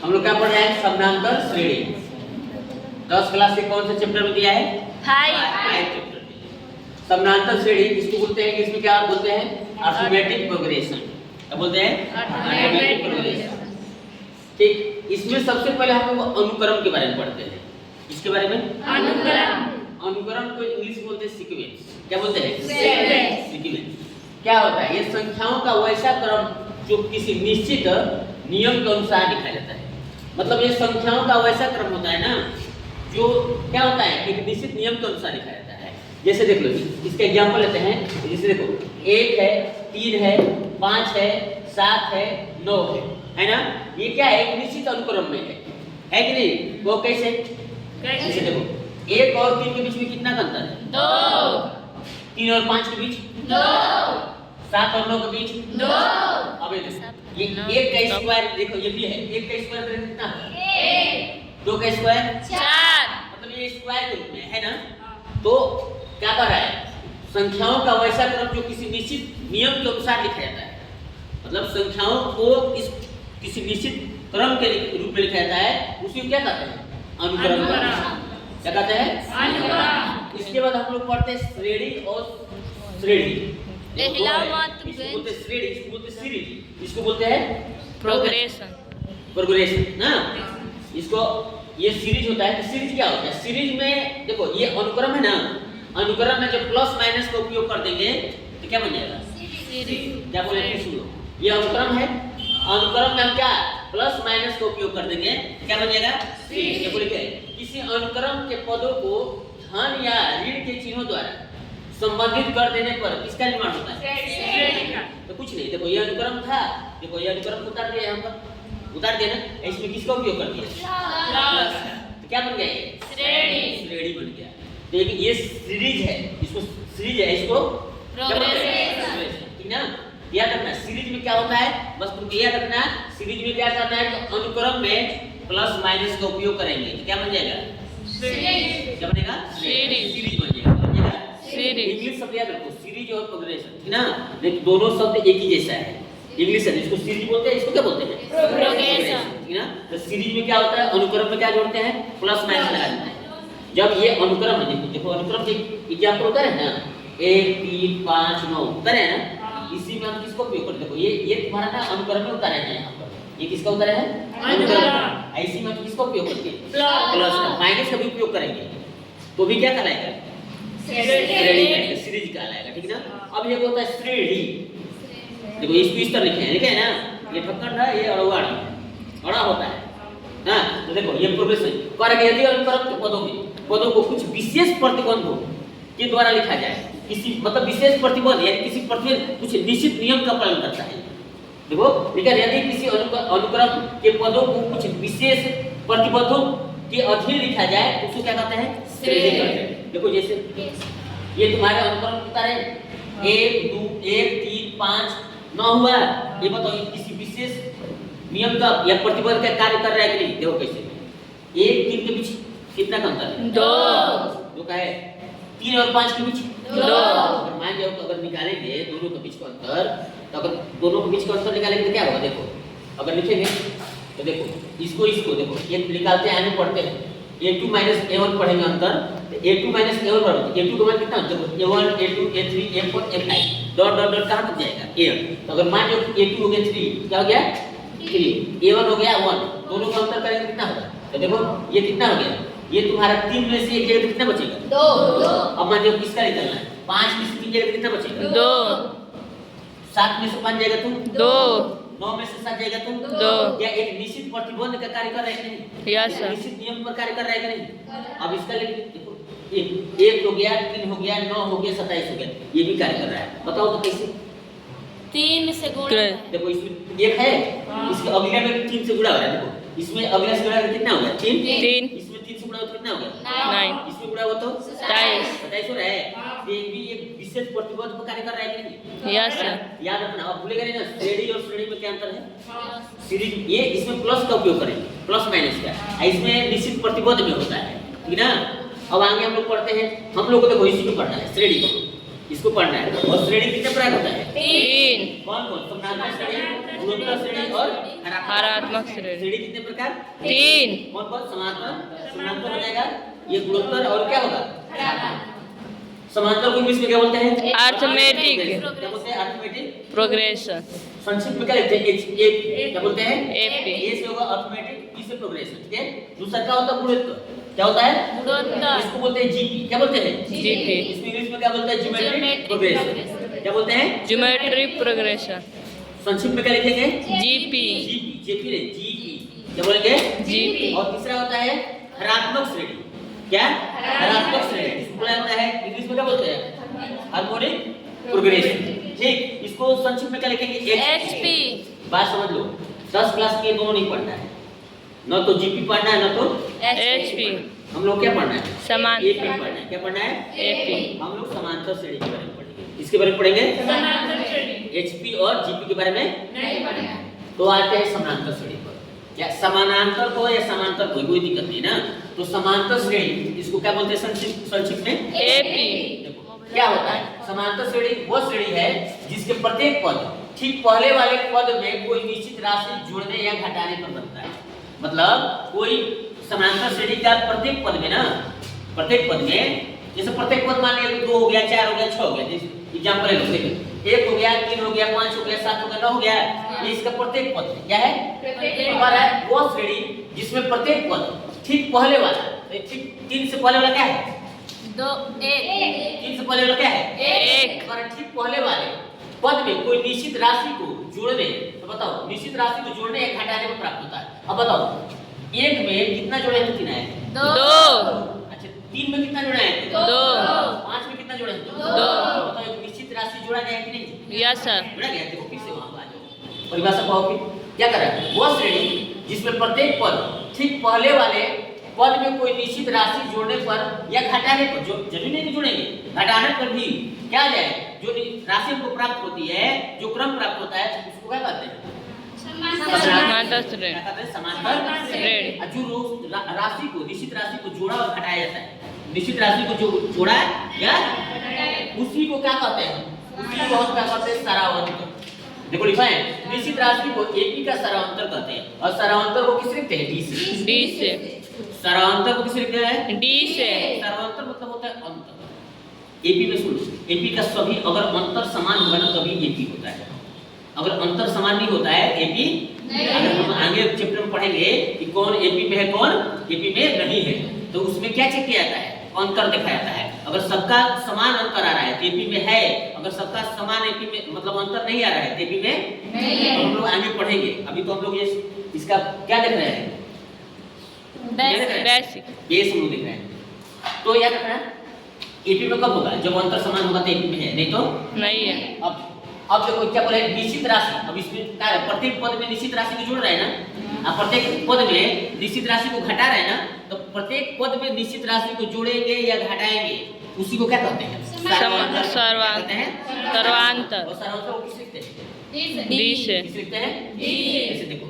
हम लोग क्या पढ़ रहे हैं? समानांतर श्रेणी। 10 क्लास के कौन से चैप्टर में दिया है? 5 चैप्टर में। समानांतर श्रेणी इसको बोलते हैं, इंग्लिश में क्या बोलते हैं? Arithmetic progression. क्या बोलते हैं? Arithmetic progression. ठीक, इसमें सबसे पहले हम लोग अनुक्रम के बारे में पढ़ते हैं। इसके बारे में अनुक्रम। अनुक्रम को इंग्लिश में बोलते हैं सीक्वेंस। क्या बोलते हैं? सीक्वेंस। क्या होता है? ये संख्याओं का वैसा क्रम जो किसी निश्चित नियम के अनुसार लिखा जाता है। मतलब ये संख्याओं का वैसा क्रम होता है ना, जो क्या होता है? एक निश्चित नियम के अनुसार लिखा जाता है। जैसे देख लो, इसका एग्जांपल लेते हैं। जैसे देखो, 1 है, 3 है, 5 है, 7 है, 9 है ना? ये क्या है? एक निश्चित अनुक्रम में है कि नहीं? वो कैसे? जैसे देखो, 1 और 3 के बीच में कितना अंतर है? 2। 3 और 5 के बीच 2। 7 और 9 के बीच 2। अब ये 1 का स्क्वायर देखो, ये भी है। 1 का स्क्वायर कितना है? 1। 2 का स्क्वायर 4। मतलब ये स्क्वायर के रूप में है ना? तो क्या कर रहा है? संख्याओं का वैसा क्रम जो किसी निश्चित नियम के अनुसार लिखा जाता है। मतलब संख्याओं को इस किसी निश्चित क्रम के रूप में लिखा जाता है, उसको क्या कहते हैं? अनुक्रम। क्या कहते हैं? अनुक्रम। इसके बाद हम लोग पढ़ते हैं श्रेणी और श्रेणी। पहला मत इसको बोलते हैं श्रेणी, इसको बोलते हैं सीरीज, इसको बोलते हैं प्रोग्रेशन। प्रोग्रेशन ना। इसको ये सीरीज होता है। तो सीरीज क्या होता है? सीरीज में देखो, ये अनुक्रम है ना, अनुक्रम में जब प्लस माइनस का उपयोग कर देंगे तो क्या बन जाएगा? सीरीज। क्या बोले? सुनो, ये अनुक्रम है। अनुक्रम में हम क्या प्लस माइनस का उपयोग कर देंगे तो क्या बन जाएगा? सीरीज। क्या बोले? क्या किसी अनुक्रम के पदों को धन या ऋण के चिन्हों द्वारा संबंधित कर देने पर किसका निर्माण होता है? श्रेणी का। तो कुछ नहीं, देखो ये अनुक्रम था, देखो ये अनुक्रम उतार दिया, यहाँ पर उतार दिया ना, इसमें किसका उपयोग कर दिया? प्लस। तो क्या बन गया? ये श्रेणी। श्रेणी बन गया। तो ये सीरीज है, इसको सीरीज है, इसको प्रोग्रेशन। ठीक ना? याद रखना सीरीज में क्या होता है, बस तुमको याद रखना सीरीज में क्या करना है, तो अनुक्रम में प्लस माइनस का उपयोग करेंगे तो क्या बन जाएगा? सीरीज। क्या बनेगा? सीरीज बन जाएगा। सीरीज। इंग्लिश शब्द याद रखो, सीरीज और प्रोग्रेशन, ठीक ना? लेकिन दोनों शब्द एक ही जैसा है। इंग्लिश है, इसको सीरीज बोलते हैं, इसको क्या बोलते हैं? प्रोग्रेशन। ठीक ना? तो सीरीज में क्या होता है? अनुक्रम में क्या जोड़ते हैं? प्लस माइनस लगा देते हैं। जब ये अनुक्रम है, देखो अनुक्रम के एग्जांपल होता है ना, 1 3 5 9 उतारे हैं ना, इसी में हम किसको उपयोग करते हैं? देखो ये तुम्हारा ना अनुक्रम में उतारे हैं। यहाँ पर ये किसका उतारे हैं? अनुक्रम। ऐसी में हम किसका उपयोग करते हैं? प्लस। माइनस का भी उपयोग करेंगे तो भी क्या कहलाएगा? श्रेणी। सीरीज कहलाएगा। ठीक ना? अब ये होता है श्रेणी। देखो इसको इस तरह लिखे हैं ना, ये ठक्कर है, ये अड़वाड़ अड़ा होता है ना। तो देखो ये प्रोग्रेशन करेंगे। यदि अनुक्रम के पदों को कुछ विशेष प्रतिबंधों के द्वारा लिखा जाए, किसी मतलब विशेष प्रतिबंध यानी किसी प्रतिबंध कुछ निश्चित नियम का पालन करता है। देखो लेकिन यदि किसी अनुक्रम के पदों को कुछ विशेष प्रतिबंधों के अधीन लिखा जाए तो उसको क्या कहते हैं? श्रेणी कहते हैं। देखो जैसे ये तुम्हारे अनुक्रम उतारे 1 2 1 3 5 9 हुआ, ये बताओ ये किसी विशेष नियम का या प्रतिबंध का कार्य कर रहा है कि नहीं? देखो कैसे 1 3 के बीच कितना का अंतर है? 2 का है। 3 और 5 के बीच 2। अगर मान जाओ अगर निकालेंगे दोनों के बीच का अंतर, तो अगर दोनों के बीच का अंतर निकालेंगे तो क्या होगा? देखो अगर लिखेंगे तो देखो इसको देखो ये निकालते हैं, आगे पढ़ते हैं। a2 - a1 पढ़ेंगे अंतर, तो a2 - a1 बराबर a2 का मान कितना? देखो a1 a2 a3 a4 a5 dot dot dot कहां तक जाएगा? a। तो अगर मान लो a2 हो गया 3, क्या हो गया? 3। a1 हो गया 1, दोनों का अंतर करेंगे कितना होगा? तो देखो ये कितना हो गया? ये तुम्हारा 3 में से एक जगह कितना बचेगा? 2। अब मान लो किसका निकलना है? 5 में से 3 जगह कितना बचेगा? 2। 7 में से 5 जाएगा तो 2। 9 में से 7 जाएगा तो 2। क्या एक निश्चित प्रतिबंध का कार्य कर रहा है कि नहीं? Yes sir. निश्चित नियम पर कार्य कर रहा है कि नहीं? अब इसका लेकिन देखो 1 हो गया, 3 हो गया, 9 हो गया, 27 हो गया, ये भी कार्य कर रहा है। बताओ तो कैसे? 3 से गुणा। देखो इसमें 1 है, इसके अगले में 3 से गुणा हो रहा है। देखो इसमें अगले से गुणा कितना हो गया? 3। इसमें 3 से गुणा हो तो कितना हो गया? 9। इसमें गुणा हो तो 27 हो रहा है। ये भी एक विशेष प्रतिबंध पर कार्य कर रहा है कि नहीं? Yes sir. याद रखना, अब भूलेगा नहीं ना श्रेणी और श्रेणी में क्या अंतर है? सीरीज ये इसमें प्लस का उपयोग करेंगे, प्लस माइनस का, इसमें निश्चित प्रतिबंध में होता है। ठीक ना? अब आगे हम लोग पढ़ते हैं, हम लोग को देखो इसी को पढ़ना है श्रेणी को। इसको पढ़ना है। और श्रेणी कितने प्रकार होता है? 3 कौन कौन? समानांतर श्रेणी, गुणोत्तर श्रेणी और हरात्मक श्रेणी। श्रेणी कितने प्रकार? 3 कौन कौन? समांतर, समांतर हो जाएगा ये गुणोत्तर, और क्या होगा? समांतर को इंग्लिश में क्या बोलते हैं? अर्थमेटिक क्या बोलते हैं? Arithmetic progression. संक्षिप्त में क्या लिखते हैं? एक क्या बोलते हैं? AP। ए से होगा अर्थमेटिक, ई से प्रोग्रेशन, ठीक है। दूसरा क्या होता है? गुणोत्तर। क्या होता है? गुणोत्तर इसको बोलते हैं जीपी। क्या बोलते हैं? जीपी। इसको इंग्लिश में क्या बोलते हैं? Geometric progression. क्या बोलते हैं? Geometry progression. संक्षिप्त में क्या लिखेंगे? जीपी जीपी, जेपी नहीं, जीपी। क्या बोलेंगे? जीपी। और तीसरा होता है हरात्मक श्रेणी। क्या? हरात्मक श्रेणी। इसको बोला जाता है इंग्लिश में क्या बोलते हैं? हार्मोनिक प्रोग्रेशन, ठीक। इसको संक्षिप्त में क्या लिखेंगे? एचपी। बात समझ लो, 10 क्लास के दोनों नहीं पढ़ना है, न तो जीपी पढ़ना है, न तो एचपी। हम लोग क्या पढ़ना है? समांतर। एपी पढ़ना है। क्या पढ़ना है? एपी। हम लोग समांतर श्रेणी के बारे में पढ़ेंगे। इसके बारे में पढ़ेंगे, एचपी और जीपी के बारे में नहीं पढ़ेंगे। तो आते हैं समांतर श्रेणी पर। या समानांतर को या समांतर को कोई दिक्कत नहीं ना। तो समांतर श्रेणी इसको क्या बोलते हैं संक्षिप्त में? एपी। देखो क्या होता है, समांतर श्रेणी वो श्रेणी है जिसके प्रत्येक पद ठीक पहले वाले पद में कोई निश्चित राशि जोड़ने या घटाने पर बनता है। मतलब कोई समांतर श्रेणी का प्रत्येक पद में ना, प्रत्येक पद में जैसे प्रत्येक पद मान लिया 2 हो गया, 4 हो गया, 6 हो गया, जैसे एग्जांपल ले लो, देखो 1 हो गया, 3 हो गया, 5 हो गया, 7 हो गया, 9 हो गया, ये इसका प्रत्येक पद है। क्या है? हमारा है वो श्रेणी जिसमें प्रत्येक पद ठीक पहले वाला, ठीक 3 से पहले वाला क्या है? 2 1 3 से पहले वाला क्या है? 1 हमारा ठीक पहले वाले पद में कोई निश्चित राशि को जोड़ने, तो बताओ निश्चित राशि को जोड़ने या घटाने में प्राप्त होता है। अब बताओ 1 में कितना जोड़े हैं? 3 आए। 2 अच्छा 3 में कितना जोड़ा है? 2 5 में कितना जोड़ा है? 2 दो। बताओ एक निश्चित राशि जोड़ा गया है कि नहीं? Yes sir. जोड़ा गया। देखो फिर से वहां आ जाओ, परिभाषा पाओ फिर क्या कर रहा है? वो श्रेणी जिसमें प्रत्येक पद ठीक पहले वाले पद में कोई निश्चित राशि जोड़ने पर या घटाने पर, जो जरूरी नहीं जोड़ेंगे, घटाने पर भी क्या आ जाए, जो राशि हमको प्राप्त होती है, जो क्रम प्राप्त होता है, उसको क्या कहते हैं? समांतर श्रेणी। क्या कहते हैं? समांतर श्रेणी। और जो राशि को, निश्चित राशि को जोड़ा और घटाया जाता है, निश्चित राशि को जो जोड़ा या उसी को क्या कहते हैं? उसी को हम क्या कहते हैं? सरावांतर। देखो लिखा है निश्चित राशि को एपी का सरावांतर कहते हैं, और सरावांतर को किससे लिखते हैं? डी से। डी से। सरावांतर को किससे लिखते हैं? डी से। सरावांतर मतलब होता है अंतर। एपी में सुनो, एपी का सभी अगर अंतर समान होगा ना तभी एपी होता है। अगर अंतर समान नहीं होता है एपी, अगर हम आगे चैप्टर में पढ़ेंगे कि कौन एपी में है, कौन एपी में नहीं है, तो उसमें क्या चेक किया जाता है? अंतर देखा जाता है। अगर सबका समान अंतर आ रहा है तो एपी में है, अगर सबका समान एपी में मतलब अंतर नहीं आ रहा है तो एपी में नहीं है। हम लोग आगे पढ़ेंगे, अभी तो हम लोग ये इसका क्या देख रहे हैं? बेसिक। ये सब लोग देख रहे हैं। तो याद रखना एपी में कब होगा? जब अंतर समान होगा तो एपी में है, नहीं तो नहीं है। अब देखो क्या बोले? निश्चित राशि। अब इसमें क्या है? प्रत्येक पद में निश्चित राशि को जोड़ रहे हैं ना, अब प्रत्येक पद में निश्चित राशि को घटा रहे हैं ना, तो प्रत्येक पद में निश्चित राशि को जोड़ेंगे या घटाएंगे, उसी को क्या कहते हैं? सर्वांतर। सर्वांतर। और सर्वांतर को किस लिखते हैं? डी से। किस लिखते हैं? ऐसे देखो,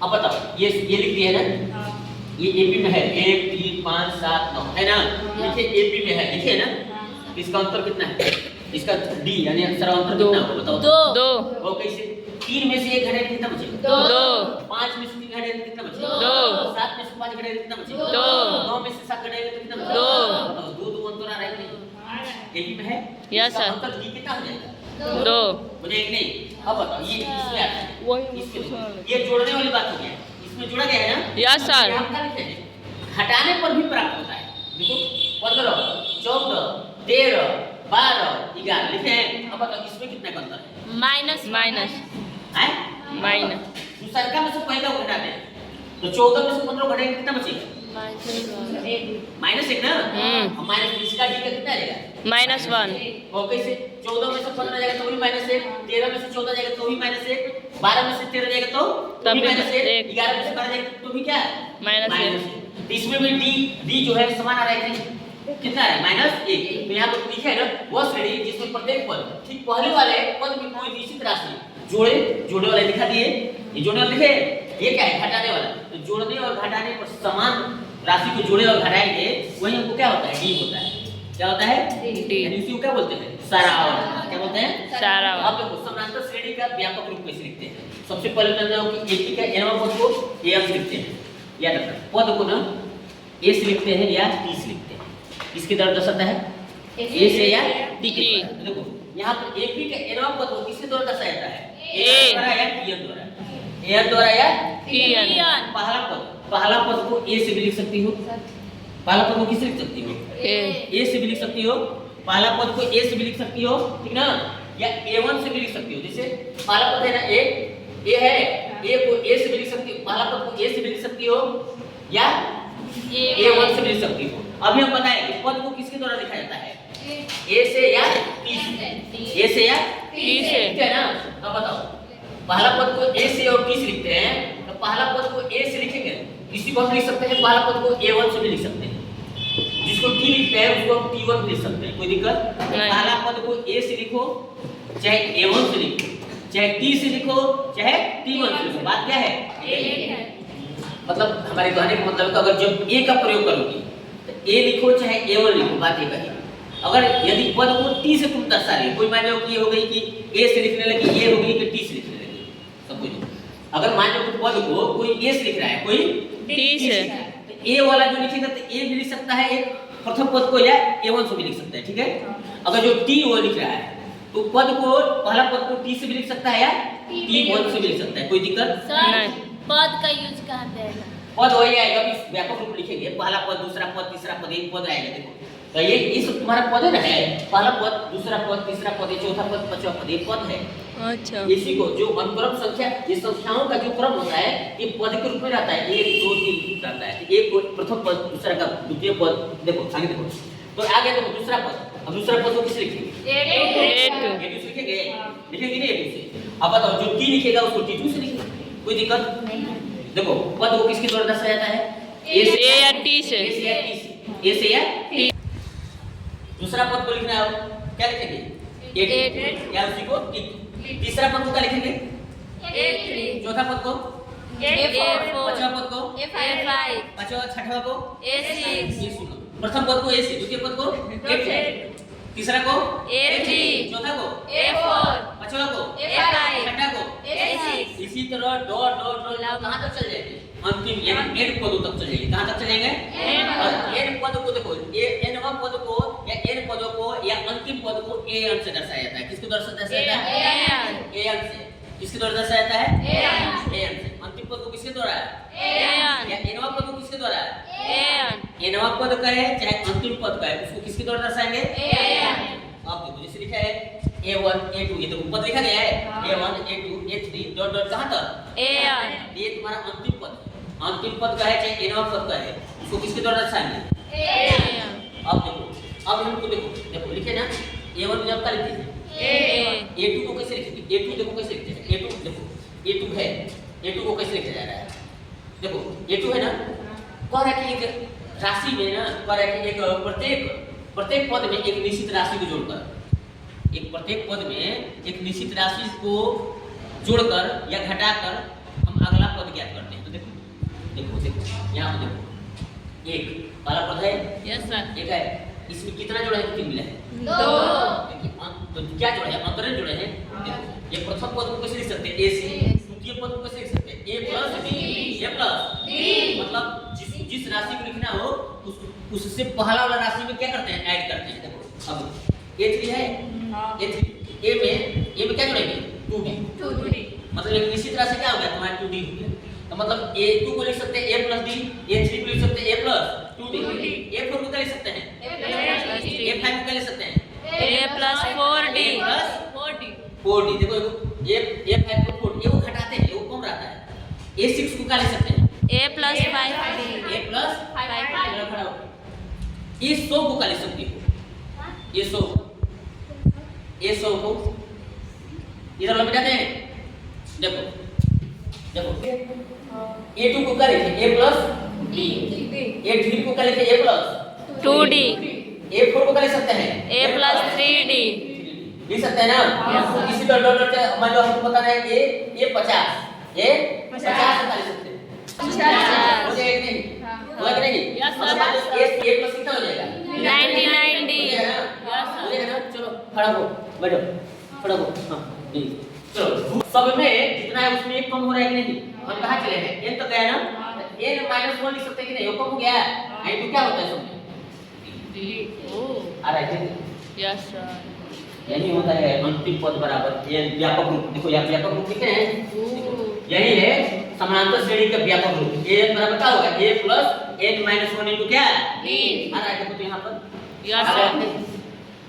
अब बताओ ये लिख दिया है ना, ये एपी में है 1 3 5 7 9 है ना, देखिए एपी में है, देखिए ना, इसका अंतर कितना है? इसका डी यानी सर्वांतर कितना होगा बताओ? 2 वो कैसे? 3 में से 1 घटाए तो कितना बचेगा? 2 5 में से 3 घटाए तो कितना बचेगा? 2 7 में से 5 घटाए तो कितना बचेगा? 2 9 में से 7 घटाए तो कितना बचेगा? 2 बताओ 2 अंतर आ रहा है कि नहीं? एपी में है। यस इसका सर। अंतर डी कितना हो जाएगा? 2 हो जाएगा नहीं? अब बताओ ये इसमें आता है, वही इसमें ये जोड़ने वाली बात हो गई, इसमें जोड़ा गया है ना। Yes sir. हम क्या लिखते हैं? घटाने पर भी प्राप्त होता है। देखो 15 14 13 12 11 लिखे हैं। अब बताओ इसमें कितना का अंतर है? माइनस है माइनस। दूसरा का में से पहला को घटाते हैं तो 14 में से 15 घटाएंगे कितना बचेगा? -1 ना। हम्म। माइनस इसका डी का कितना आएगा? -1 वो कैसे? 14 में से 15 जाएगा तो भी -1, 13 में से 14 जाएगा तो भी -1, 12 में से 13 जाएगा तो भी -1, 11 में से 12 जाएगा तो भी क्या? -1। तो इसमें भी डी जो है समान आ रहा है कितना है? -1। तो यहाँ पर लिखा है ना वो श्रेणी जिसमें प्रत्येक पद ठीक पहले वाले पद में कोई निश्चित राशि जोड़ने वाला दिखा दिए, ये जोड़ने वाला लिखे, ये क्या है? घटाने वाला। तो जोड़ने और घटाने पर समान राशि को जोड़े और घटाएंगे वही हमको क्या होता है? डी होता है। क्या होता है? डी। यानी इसी को क्या बोलते हैं? सारांश। क्या बोलते हैं? सारांश। अब देखो समानांतर श्रेणी का व्यापक रूप कैसे लिखते हैं? सबसे पहले मैं बताऊं कि एक का एनवा पद को ए से लिखते हैं, याद रखना पद को ना ए से लिखते हैं या टी से लिखते हैं। इसके द्वारा दर्शाता है ए से या टी के द्वारा। देखो यहाँ पर एक का एनवा पद को किसके द्वारा दर्शाया जाता है? ए द्वारा या टी द्वारा, ए द्वारा या टी। पहला पद को ए से भी लिख सकती हो, पहला पद को किससे लिख सकती हो? ए से भी लिख सकती हो, पहला पद को ए से भी लिख सकती हो, ठीक ना, या a1 से भी लिख सकती हो। जैसे पहला पद है ना ए है, ए को ए से भी लिख सकती हो, पहला पद को ए से भी लिख सकती हो या a1 से भी लिख सकती हो। अभी हम बताएं कि पद को किसके द्वारा लिखा जाता है? ए से या टी से? ए से या टी से, ठीक है ना। अब बताओ पहला पद को ए से और टी से लिखते हैं, तो पहला पद को ए से लिखेंगे, किसी को हम लिख सकते हैं पहला पद को a1 से भी लिख सकते हैं, जिसको टी लिखते हैं उसको हम t1 लिख सकते हैं, कोई दिक्कत नहीं। पहला पद को a से लिखो चाहे a1 से लिखो, चाहे t से लिखो चाहे t1 से लिखो, बात क्या है? मतलब हमारे कहने का मतलब है अगर जब a का प्रयोग करोगे तो a लिखो चाहे a1 लिखो, बात ये कही। अगर यदि पद को t से तुम दर्शा रहे, कोई मान लो कि ये हो गई कि a से लिखने लगी, ये हो गई कि t से लिखने लगी, सब कुछ। अगर मान लो कि पद को कोई a से लिख रहा है, कोई t से, ए वाला जो लिखेगा तो ए भी लिख सकता है, एक प्रथम पद को या a1 से भी लिख सकता है, ठीक है। अगर जो टी वो लिख रहा है तो पद को पहला पद को टी से भी लिख सकता है या t1 से भी लिख सकता है, कोई दिक्कत नहीं। पद का यूज कहाँ पे है? पद वही आएगा, इस व्यापक रूप लिखेंगे, पहला पद, दूसरा पद, तीसरा पद, एक पद आएगा। देखो तो ये इस तुम्हारा पद है ना, है पहला पद, दूसरा पद, तीसरा पद, चौथा पद, पांचवा पद, ये पद है। अच्छा। इसी को जो अनुक्रम संख्या, ये संख्याओं का जो क्रम होता है ये पद के रूप में रहता है, 1 2 3 रहता है। एक को प्रथम पद, दूसरा का द्वितीय पद, देखो आगे देखो तो आगे देखो दूसरा पद। अब दूसरा पद को किस लिखेंगे? a2 से लिखेंगे, लिखेंगे नहीं a2 से। अब बताओ जो t लिखेगा उसको t2 से लिखेंगे, कोई दिक्कत नहीं। देखो पद को किसके द्वारा दर्शाया जाता है? ए या टी से, ए से या टी। दूसरा पद को लिखना है, क्या लिखेंगे? a2 या उसी को t। तीसरा पद को क्या लिखेंगे? a3। चौथा पद को a4। पांचवा पद को a5। पांचवा छठवां को a6। ये सुनो, प्रथम पद को a6, द्वितीय पद को a2, तीसरा को a3, चौथा को a4, पांचवा को a5, छठा को a6। इसी तरह डॉट डॉट डॉट कहां तक चल जाएंगे? अंतिम यानी एन पदों तक चल जाएंगे। कहां तक चलेंगे? और एन पद को देखो, ये एनवा पद को या एन पदों को या अंतिम पद को ए अंश से दर्शाया जाता है। किसके द्वारा दर्शाया जाता है? ए अंश से। किसके द्वारा दर्शाया जाता है? ए अंश से। अंतिम पद को किसके द्वारा? या एनवा पद को किसके द्वारा? एनवा पद का है चाहे अंतिम पद का है, उसको किसके द्वारा दर्शाएंगे? आप देखो जैसे लिखा है a1 a2, ये तो पद लिखा गया है a1 a2 a3 dot dot कहां तक? ये तुम्हारा अंतिम पद, अंतिम पद का है चाहे एनवा पद का है, उसको किसके द्वारा दर्शाएंगे? अब देखो, अब हमको देखो लिखे ना a1 जब का लिखते हैं a2 को कैसे लिखेंगे? a2 देखो कैसे लिखते हैं, a2 देखो a2 है, a2 को कैसे लिखा जा रहा है? देखो a2 है ना, कह रहा है कि एक राशि में ना, कह रहा है कि एक प्रत्येक पद में एक निश्चित राशि को जोड़कर, एक प्रत्येक पद में एक निश्चित राशि को जोड़कर या घटाकर हम अगला पद ज्ञात करते हैं। तो देखो यहाँ पे देखो, एक पहला पद है, यस सर, एक है, इसमें कितना जोड़ा है? 3 मिला है, 2। तो क्या जोड़ा है? अंतरण जोड़े हैं। देखो ये प्रथम पद को कैसे लिख सकते हैं? ए से। द्वितीय पद को कैसे लिख सकते हैं? a प्लस b, मतलब जिस राशि को लिखना हो उससे पहला वाला राशि में क्या करते हैं? ऐड करते हैं। देखो अब a3 है, a3 ए में क्या जोड़ेंगे? 2d, मतलब एक निश्चित राशि क्या हो गया तुम्हारा? 2d हो गया। तो मतलब a2 को लिख सकते हैं a प्लस d, a3 को लिख सकते हैं a प्लस 2d, a4 को क्या लिख सकते हैं? a5 को क्या लिख सकते हैं? a plus 4d, 4d। देखो a5 को 4d, ये वो घटाते हैं, वो कम रहता है। a6 को क्या लिख सकते हैं? a plus 5d, a plus 5d। ये 100 को क्या लिख सकते हो? ये 100 को इधर वाला मिटाते हैं। देखो a2 को क्या लिखे? a प्लस d, a3 को क्या लिखे? a प्लस 2d, a4 को क्या लिख सकते हैं? a प्लस 3d, लिख सकते हैं ना। इसी तरह डॉट डॉट मान लो हमको पता है a 50 का लिख सकते हैं। 50 हो जाएगा नहीं? होगा कि नहीं? Yes, sir. मतलब a प्लस कितना हो जाएगा? 99d, हो जाएगा ना? चलो खड़ा हो, बैठो, खड़ा हो, हाँ, जी, चलो, सब में जितना है उसमें एक कम हो रहा है कि नहीं? हम कहाँ चले हैं? n तक गया ना? n माइनस 1 लिख सकते हैं कि नहीं? वो कम हो गया, नहीं तो क्या होता है सब में? आ रहा है यस सर। यही होता है अंतिम पद बराबर n व्यापक रूप। देखो यहाँ व्यापक रूप लिखते हैं, यही है समानांतर श्रेणी का व्यापक रूप। n बराबर क्या होगा? a plus n minus 1 into क्या? आ रहा है, देखो तो यहाँ पर यस सर।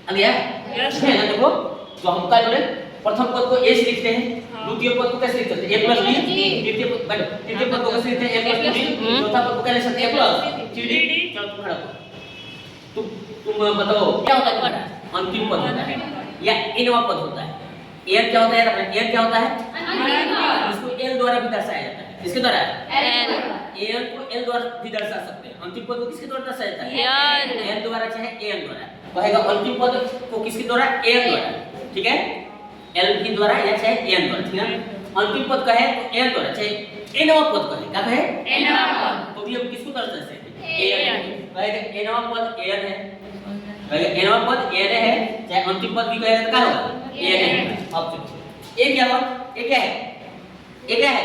आ गया? यस है ना? देखो तो हम क्या करें, प्रथम पद को a से लिखते हैं, द्वितीय पद को कैसे लिख सकते हैं? a प्लस b, तृतीय पद को कैसे लिखते हैं? a प्लस b, चौथा पद को कैसे लिख सकते हैं? a plus cd। चलो तुम खड़ा हो, तुम बताओ क्या होता है तुम्हारा? अंतिम पद होता है या nवां पद होता है? n क्या होता है? n क्या होता है? इसको l द्वारा भी दर्शाया जाता है। किसके द्वारा? n को l द्वारा भी दर्शा सकते हैं। अंतिम पद को किसके द्वारा दर्शाया जाता है? n द्वारा चाहे n द्वारा। कहेगा अंतिम पद को किसके द्वारा? n द्वारा, ठीक है? l के द्वारा या चाहे n द्वारा, ठीक है? अंतिम पद कहे तो n द्वारा, चाहे nवां पद कहे, क्या कहे? nवां पद। तो भी हम किसको दर्शा सकते हैं? n कहेगा nवां पद n है, कहेगा nवां पद n है, चाहे अंतिम पद भी कहेगा तो क्या होगा? n है। अब चलो a क्या हुआ? a क्या है? a क्या है?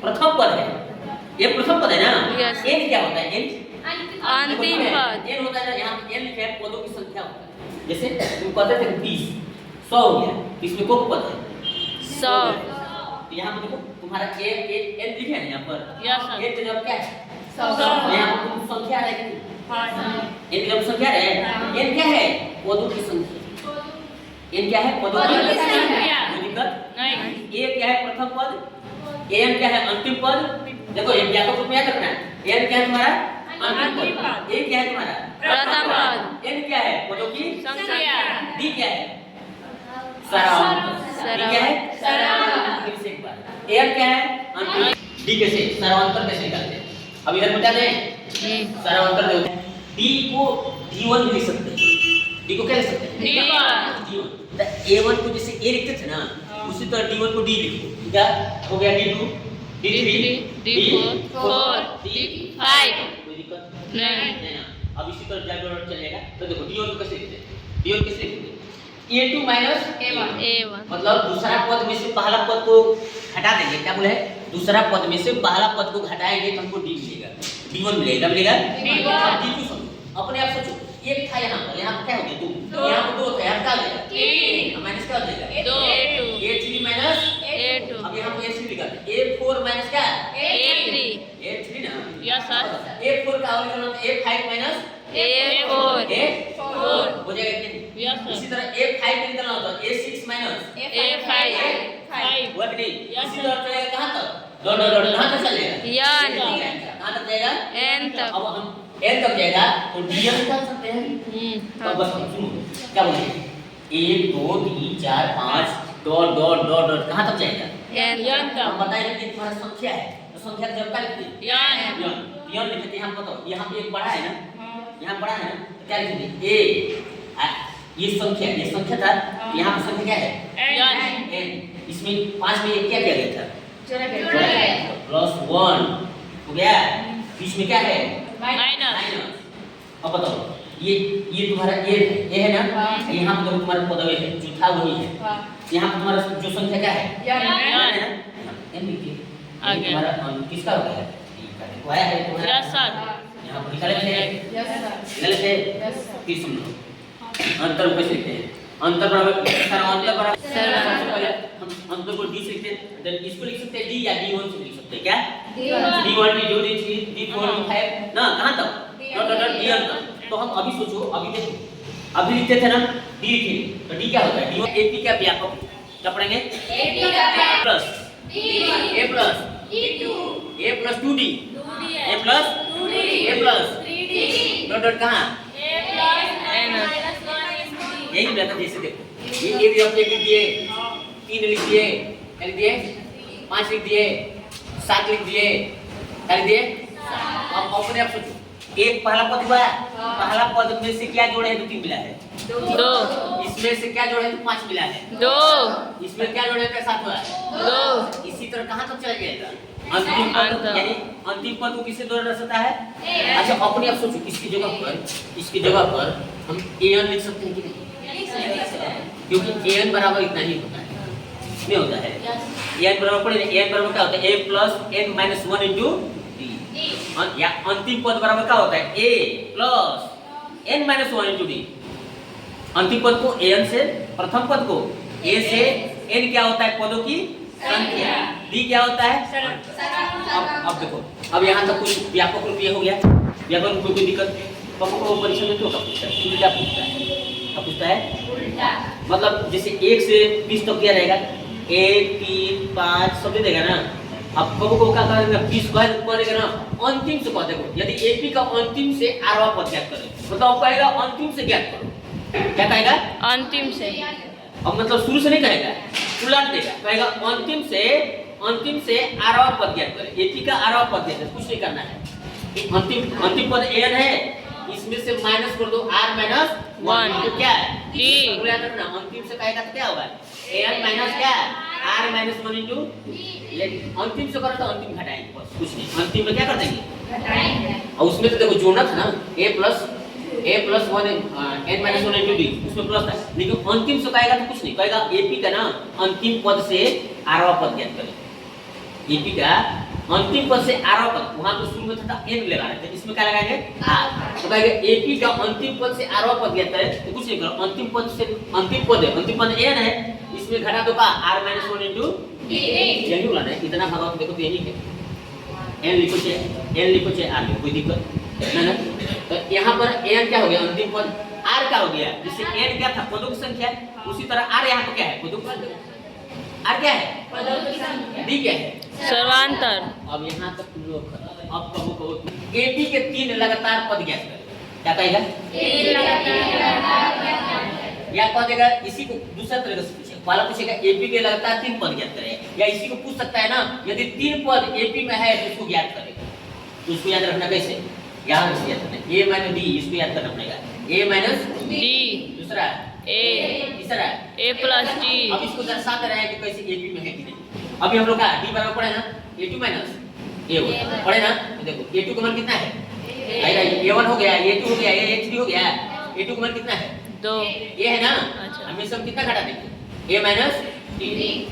प्रथम पद है, ये प्रथम पद है ना? Yes. n क्या होता है? n अंतिम पद। n होता है ना, यहाँ n लिखा है पदों की संख्या होता है। जैसे तुम कहते थे 20, 100 हो गया, इसमें कौन पद है? 100। तो यहाँ पर देखो तुम्हारा n लिखे है ना यहाँ पर? Yes, sir. n का जवाब क्या है? 100। यहाँ पर तुम संख्या है कि नहीं? n का जवाब संख्या है। n क्या है? पदों की संख्या। n क्या है? पदों की संख्या। कोई दिक्कत नहीं। a क्या है? प्रथम पद। n क्या है? अंतिम पद। देखो ये व्यापक रूप में याद रखना है। n क्या है तुम्हारा? अंतिम पद। a क्या है तुम्हारा? प्रथम पद। n क्या है? पदों की संख्या। d क्या है? सरांतर। d क्या है? सरांतर। फिर से एक बार, n क्या है? अंतिम। d कैसे? सरांतर कैसे निकालते हैं? अब इधर बता दें, सरांतर जो है d को d1 लिख सकते हैं। d को क्या लिख सकते हैं? D1। तो a1 को जैसे a लिखते थे ना, उसी तरह d1 को d लिखो। क्या हो गया? d2, d3, D4, D5। कोई दिक्कत नहीं। ना? अब इसी तरह जाके और चलेगा। तो देखो d1 को कैसे लिखते हैं? d1 कैसे लिखते हैं? a2 minus A1। मतलब दूसरा पद में से पहला पद को हटा देंगे। क्या बोले? दूसरा पद में से पहला पद को घटाएंगे तो हमको d मिलेगा, d1 मिलेगा, मिलेगा D1। अब d2 समझो, अपने आप सोचो, एक था यहाँ पर क्या हो गया? 2। यहाँ पर 2 था, यहाँ क्या हो जाएगा? 3। माइनस क्या हो जाएगा? 2। a3 minus A2। अब यहाँ पे a3 लिखा है, a4 माइनस क्या? A3। a3 ना? Yes, sir. a4 का और लिखना है a5 माइनस A4। a4 हो जाएगा कि नहीं? Yes, sir. इसी तरह a5 का निकालना होता है a6 माइनस A5। हुआ कि नहीं? Yes, इसी sir. तरह चलेगा कहाँ तक? डॉट कहाँ तक चलेगा? N। कहाँ तक जाएगा? N तक। अब हम n तक जाएगा तो dn निकाल सकते हैं। अब बस सुनो क्या बोलिए, 1 2 3 4 5 डॉट डॉट डॉट डॉट कहाँ तक जाएगा? N तक। हम बताएंगे कि तुम्हारा संख्या है तो संख्या का जब क्या लिखते हैं? n लिखते हैं। हम बताओ यहाँ पे एक बड़ा है ना, यहाँ बड़ा है ना, तो क्या लिखेंगे? ये संख्या था, यहाँ पर संख्या क्या है? n। इसमें 5 में एक क्या किया गया था? जोड़ा गया। प्लस 1 हो गया, बीच में क्या है? माइनस। अब बताओ ये तुम्हारा a है ना, यहाँ पर तुम्हारा पदवे है जो था वही है। यहाँ पर तुम्हारा जो संख्या क्या है? n लिखिए। आगे। तुम्हारा किसका हो गया? तो आया है तुम्हारा। Yes, sir. यहाँ पर निकाले थे, निकाले थे। फिर सुन लो अंतर को कैसे लिखते हैं? अंतर बराबर अंतर बराबर सबसे पहले हम अंतर को d से लिखते हैं, देन इसको लिख सकते हैं d या d1 से लिख सकते हैं। क्या? d1 d2 d3 d4 d5 ना, कहाँ तक? डॉट डॉट dn तक। तो हम अभी सोचो, अभी देखो, अभी लिखते थे ना d लिखे, तो d क्या होता है? d1 a क्या व्यापक क्या पढ़ेंगे? Plus a plus a plus 2d a plus 3d dot dot कहाँ? यही रहता। जैसे देखो ये एक लिख दिए, 3 लिख दिए, क्या लिख दिए? 5 लिख दिए, 7 लिख दिए, क्या लिख दिए? अब अपने आप सोचो, एक पहला पद हुआ, पहला पद में से क्या जोड़े हैं तो 3 मिला है, 2। इसमें से क्या जोड़े हैं तो 5 मिला है, 2। इसमें क्या जोड़े हैं तो 7 हुआ है। 2। इसी तरह कहाँ तक चला जाएगा? अंतिम पद, यानी अंतिम पद को किससे जोड़ा जा सकता है? अच्छा अपने आप सोचो, इसकी जगह पर हम an लिख सकते हैं कि नहीं? क्योंकि एन बराबर इतना ही होता है, नहीं होता है। एन बराबर पढ़े, एन बराबर क्या होता है? A plus N minus 1 into D. या अंतिम पद बराबर क्या होता है? A plus N minus 1 into D. अंतिम पद को एन से, प्रथम पद को ए से, एन क्या होता है? पदों की संख्या, डी क्या होता है? अब देखो, अब यहाँ तक कुछ व्यापक रूप ये हो गया। व्यापक रूप में कोई दिक्कत पापा को परीक्षा में क्यों का पूछता है? उल्टा पूछता है। क्या पूछता है? मतलब जैसे 1 से 20 तक क्या रहेगा? 1 3 5 सब दे देगा ना। अब कब को क्या करेगा? 20 करेगा ना, अंतिम से कह देखो। यदि एपी का अंतिम से आरवा पद ज्ञात करें, मतलब कहेगा अंतिम से ज्ञात करो। क्या कहेगा? अंतिम से। अब मतलब शुरू से नहीं कहेगा, उलट देगा, कहेगा अंतिम से आरवा पद ज्ञात करें। एपी का आरवा पद ज्ञात, कुछ नहीं करना है। अंतिम पद एन है, इसमें से माइनस कर दो आर माइनस 1, तो क्या है? डी। याद रखना, अंतिम से कहेगा तो क्या होगा? एन माइनस क्या? R minus 1 into. अंतिम से करो तो अंतिम घटाएंगे, बस कुछ नहीं। अंतिम में क्या कर देंगे? और उसमें तो देखो जोड़ना था ना, a plus 1 n minus 1 into d, उसमें प्लस था। लेकिन अंतिम से कहेगा तो कुछ नहीं, कहेगा एपी का ना अंतिम पद से आरवा पद ज्ञात करें। एपी का अंतिम पद से आरवा पद, वहां तो शुरू में था एन लगा रहे थे, इसमें क्या लगाएंगे? आर। तो कहेंगे एपी का अंतिम पद से आरवा पद ज्ञात करें, तो कुछ नहीं करो, अंतिम पद से अंतिम पद है, अंतिम पद एन है, इसमें घटा दो का आर माइनस 1 इंटू डी। यही बोला है, इतना भागा तो देखो तो यही है। एन लिखो चाहे आर लिखो, कोई दिक्कत नहीं ना। तो यहाँ पर एन क्या हो गया? अंतिम पद। आर क्या हो गया? जैसे एन क्या था? पदों की संख्या, उसी तरह आर यहाँ पर क्या है? पदों की संख्या। आर क्या है? पदों की संख्या। डी क्या है? सर्वांतर। अब यहाँ तक लोग अब कहो एपी के 3 लगातार पद ज्ञात करें। क्या कहेगा? या कह देगा इसी को दूसरा तरीके से पूछे, वाला पूछेगा एपी के लगातार 3 पद ज्ञात करें, या इसी को पूछ सकता है ना, यदि 3 पद एपी में है तो उसको ज्ञात करेगा। तो उसको याद रखना कैसे? यहाँ से याद रखना, ए माइनस डी, इसको याद करना पड़ेगा। ए माइनस डी, दूसरा ए, तीसरा ए प्लस डी। अब इसको दर्शाते रहे कि कैसे एपी में है कि नहीं। अभी हम लोग का डी बराबर पढ़े ना, a2 माइनस a1 पढ़े ना। तो देखो a2 का मान कितना है? a1 हो गया, a2 हो गया, a3 हो गया। a2 का मान कितना है? 2। ये है ना। अच्छा। हम ये सब कितना घटा देंगे? a माइनस डी,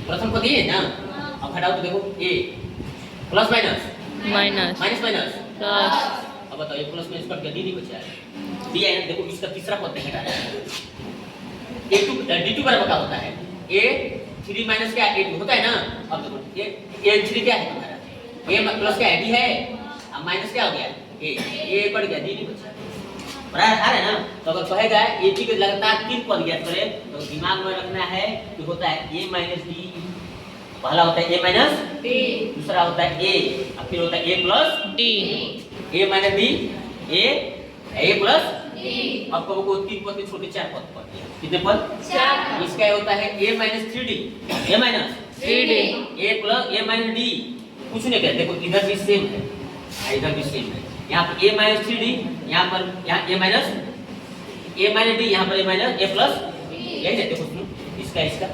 प्रथम पद ये है ना। अब घटाओ तो देखो a plus minus minus minus minus plus. अब बताओ ये प्लस माइनस कट गया, डी नहीं बचा है। डी है ना, देखो इसका तीसरा पद नहीं घटा है। a2 d2 बराबर क्या होता है? a3 माइनस क्या? a2 होता है ना। अब देखो a3 क्या है तुम्हारा? a प्लस क्या है? d है, अब माइनस क्या हो गया? a कट गया, d नहीं बचा। बराबर है ना। तो अगर कहेगा एपी के लगातार 3 पद ज्ञात करें, तो दिमाग में रखना है कि होता है a माइनस डी, पहला होता है a माइनस डी, दूसरा होता है a, और फिर होता है a plus D. a minus D, a plus D. अब कब को 3 पद के छोटे 4 पद पढ़ दिया। कितने पद? 4। इसका ये होता है a minus 3d, a minus 3D, a plus a minus d, कुछ नहीं कहते। देखो इधर भी सेम है, इधर भी सेम है। यहाँ पर a माइनस 3d, यहाँ पर यहाँ a माइनस d, यहाँ पर a माइनस a प्लस, यही है। देखो सुनो, इसका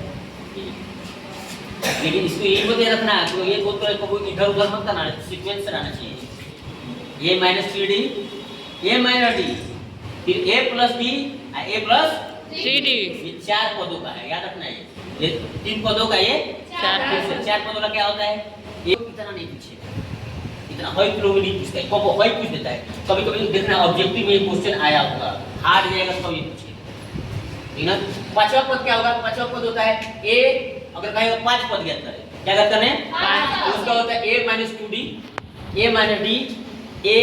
लेकिन इसको यही मत याद रखना, तो ये बोल कर को इधर उधर मत करना, सीक्वेंस से रहना चाहिए। a minus 3d, a minus d, फिर a plus d, a plus 3D, ये 4 पदों का है, याद रखना है। ये 3 पदों का, ये 4 पदों का क्या होता है? ये इतना नहीं पूछेगा, इतना हाई फ्लो में नहीं पूछता है, को हाई पूछ देता है। कभी कभी देखना ऑब्जेक्टिव में क्वेश्चन आया होगा, हार्ड जाएगा तब ये पूछेगा, ठीक ना। पांचवा पद क्या होगा? पांचवा पद होता है a, अगर कहेगा 5 पद ज्ञात करें, क्या करते हैं? 5। उसका होता है a minus 2d, a minus d, a,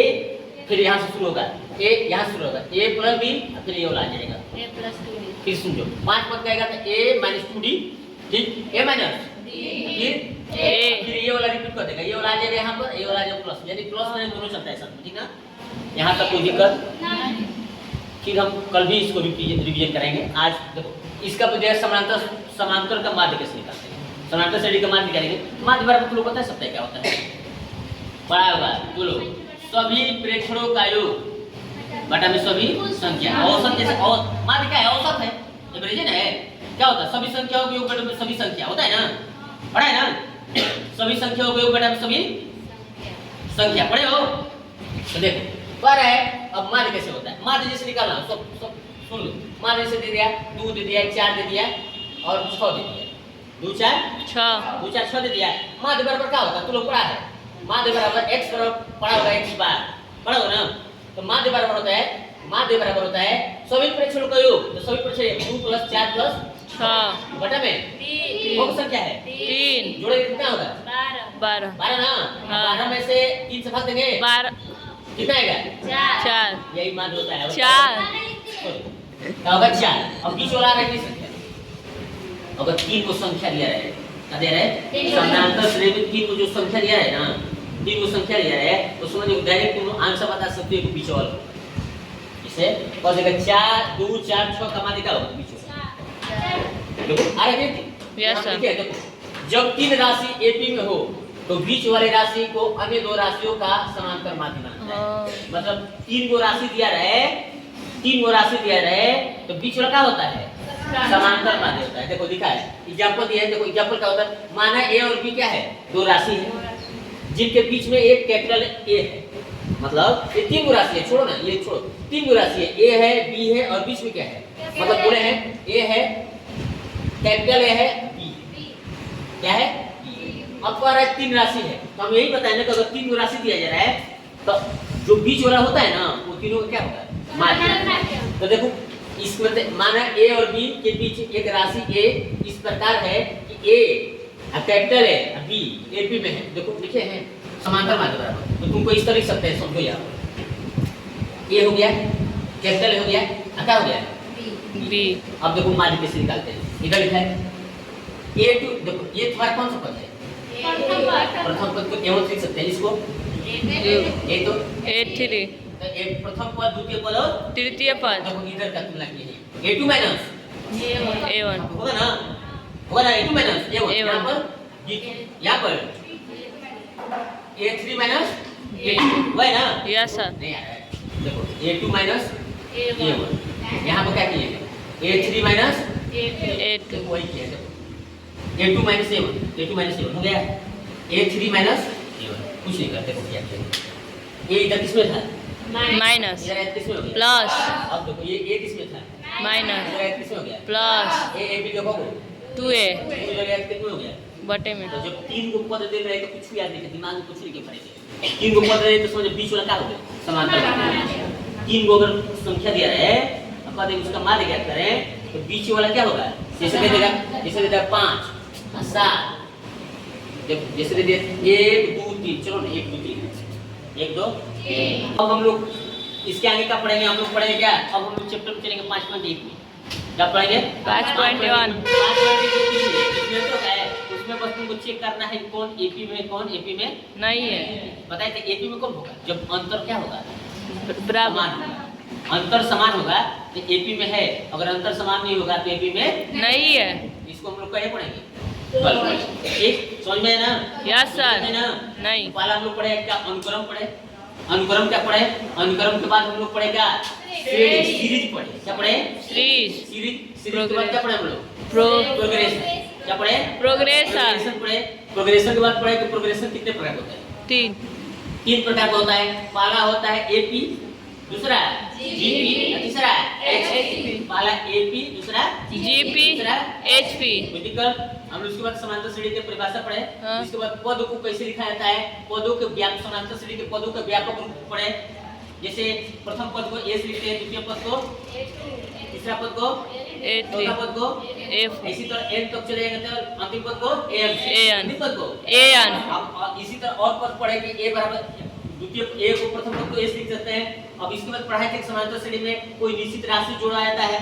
फिर यहाँ से शुरू होगा a, यहाँ शुरू होगा a प्लस b, फिर ये वाला आ जाएगा ए प्लस 2 फिर सुन लो 5 पद कहेगा तो a माइनस 2d, ठीक, a माइनस फिर ये वाला रिपीट कर देगा, ये वाला आ जाएगा यहाँ पर, ये वाला आ जाएगा प्लस, यानी प्लस माइनस दोनों चलता है साथ में, ठीक ना। यहाँ तक कोई दिक्कत? फिर हम कल भी इसको रिवीजन करेंगे। आज देखो इसका तो जैसे समांतर का माध्य कैसे निकालते हैं, समांतर श्रेणी का माध्य निकालेंगे। माध्य बराबर तो लोग पता है सबका क्या होता है, पढ़ा होगा बोलो, सभी प्रेक्षणों का योग बटा में सभी संख्या। औसत जैसे माध्य क्या है? औसत है, एवरेज है। क्या होता है? सभी संख्याओं के योग बटा में सभी संख्या होता है ना, पढ़ा है ना। सभी संख्याओं के योग बटा में सभी संख्या पढ़े हो तो देखो पर है। अब माध्य कैसे होता है? माध्य जैसे निकालना, सुन लो, मान ऐसे दे दिया 2 दे दिया 4 दे दिया और 6 दे दिया 2 4 6 2 4 6 दे दिया। माध्य बराबर क्या होता है? तू लोग पढ़ा है माध्य बराबर x बराबर पढ़ा होगा x बार पढ़ा होगा ना। तो माध्य बराबर होता है सभी प्रेक्षणों का योग। तो सभी प्रेक्षण 2 + 4 + 6 बटा में कौन सा संख्या है? 3 जोड़े कितना होगा? 12 12 ना। हाँ। 12 में से 3 से भाग देंगे 12 कितना आएगा? 4 यही माध्य होता है 4 क्या होगा? 4। अब बीच वाला रहा संख्या अगर 3 को संख्या दिया है क्या दे रहा है? समानांतर श्रेणी में 3 को जो संख्या दिया है ना 3 को संख्या दिया है तो समझो डायरेक्ट तुम आंसर बता सकते हो बीच वाला इसे कौन देगा 4 2 4 6 का मान क्या होगा बीच वाला? देखो आ रहा है यस सर। देखो जब 3 राशि एपी में हो तो बीच वाली राशि को अन्य 2 राशियों का समांतर माध्य मानते हैं। मतलब 3 को राशि दिया रहे तो बीच वाला क्या होता है? समांतर माध्य होता है। देखो लिखा है एग्जांपल दिया है। देखो एग्जांपल क्या होता है? माना ए और बी क्या है? 2 राशि है जिनके बीच में एक कैपिटल ए है। मतलब ये 3 राशि है, छोड़ो ना ये छोड़ो, 3 राशि है, ए है बी है और बीच में क्या है? मतलब बोले हैं ए है कैपिटल ए है बी क्या है? अब कह रहा है 3 राशि है तो हम यही बताएंगे कि अगर 3 राशि दिया जा रहा है तो जो बीच वाला होता है ना वो तीनों का क्या होता है? माध्य। तो देखो इसमें माना ए और बी के बीच एक राशि ए इस प्रकार है कि ए कैपिटल है बी एपी में है। देखो लिखे हैं समांतर माध्य बराबर। तो तुमको इस तरह लिख सकते हैं, समझो यार ए हो गया कैपिटल हो गया क्या हो गया? बी। अब देखो माध्य कैसे निकालते हैं। इधर लिखा है ए2। देखो ये तुम्हारा कौन सा पद है? प्रथम पद को a1 लिख सकते हैं इसको ए तो A3 तो ए प्रथम पद द्वितीय पद और तृतीय पद देखो इधर का तुलना की है a2 माइनस A1 होगा ना a2 माइनस a1 यहाँ पर a3 माइनस a2 वही ना? Yes sir. नहीं आ रहा है। देखो a2 माइनस a1 यहाँ पर क्या किए हैं? a3 माइनस A2 वही किया है। देखो a2 माइनस a1 हो गया a3 माइनस a1 कुछ नहीं करते क्या किया? ए इधर किसमें था? माइनस इधर किसमें हो गया? प्लस अब देखो ये ए किसमें था? माइनस इधर किसमें हो गया? प्लस ए बी देखो 2A इधर किसमें हो गया? बटे में तो जब 3 को पद दे रहे तो कुछ भी याद नहीं, दिमाग में कुछ नहीं के पड़ेगा। 3 को पद दे तो समझो बीच वाला क्या हो गया? समांतर। 3 को अगर संख्या दिया है अब कहते हैं उसका माध्य ज्ञात करें तो बीच वाला क्या होगा? जैसे दे देगा 5 7 जब जैसे दे दिया 1 2 3 चलो ना 1 2 3 1 2 अब हम लोग इसके आगे क्या पढ़ेंगे? हम लोग पढ़ेंगे क्या? अब हम लोग चैप्टर में चलेंगे 5.1 में। क्या पढ़ेंगे? 5.1 इसमें तो है उसमें बस तुमको चेक करना है कौन एपी में नहीं है। बताइए तो एपी में कौन होगा? जब अंतर क्या होगा? बराबर समान होगा। अंतर समान होगा तो एपी में है, अगर अंतर समान नहीं होगा तो एपी में नहीं है। इसको हम लोग कहीं पढ़ेंगे कल पढ़ेंगे। ठीक समझ में है ना? Yes sir. है ना? नहीं पहला हम लोग पढ़े क्या? अनुक्रम पढ़े। अनुक्रम क्या पढ़े? अनुक्रम के बाद हम लोग पढ़े क्या? सीरीज पढ़े। क्या पढ़े? सीरीज के बाद क्या पढ़े हम लोग? प्रोग्रेशन। क्या पढ़े? प्रोग्रेशन पढ़े। प्रोग्रेशन के बाद पढ़े कि प्रोग्रेशन कितने प्रकार होता है? 3 प्रकार का होता है। पहला होता है एपी, दूसरा जीपी और तीसरा एचपी। पहला एपी, दूसरा जीपी तीसरा एचपी। क्रिटिकल। हम लोग उसके बाद समांतर श्रेणी की परिभाषा पढ़े। हाँ। इसके बाद पद को कैसे लिखा जाता है, पदों के व्यापक समांतर श्रेणी के पदों के व्यापक रूप पढ़े। जैसे प्रथम पद को ए से लिखते हैं, द्वितीय पद को तीसरा पद को A3 चौथा पद को F इसी तरह एन तक चले जाएंगे तो अंतिम पद को एन AN पद को AN अब इसी तरह और पद पढ़े कि ए बराबर द्वितीय ए को प्रथम पद को ए से लिख सकते हैं। अब इसके बाद पढ़ाई के समांतर श्रेणी में कोई निश्चित राशि जोड़ा जाता है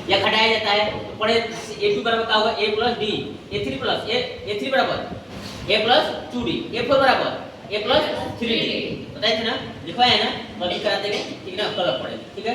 या घटाया जाता है तो पढ़े a2 बराबर क्या होगा? a + d a3 बराबर a + 2d a4 बराबर a + 3d। बताइए ना? लिखवाया है ना? कल कराते हैं ठीक है ना? कल पढ़ेंगे ठीक है।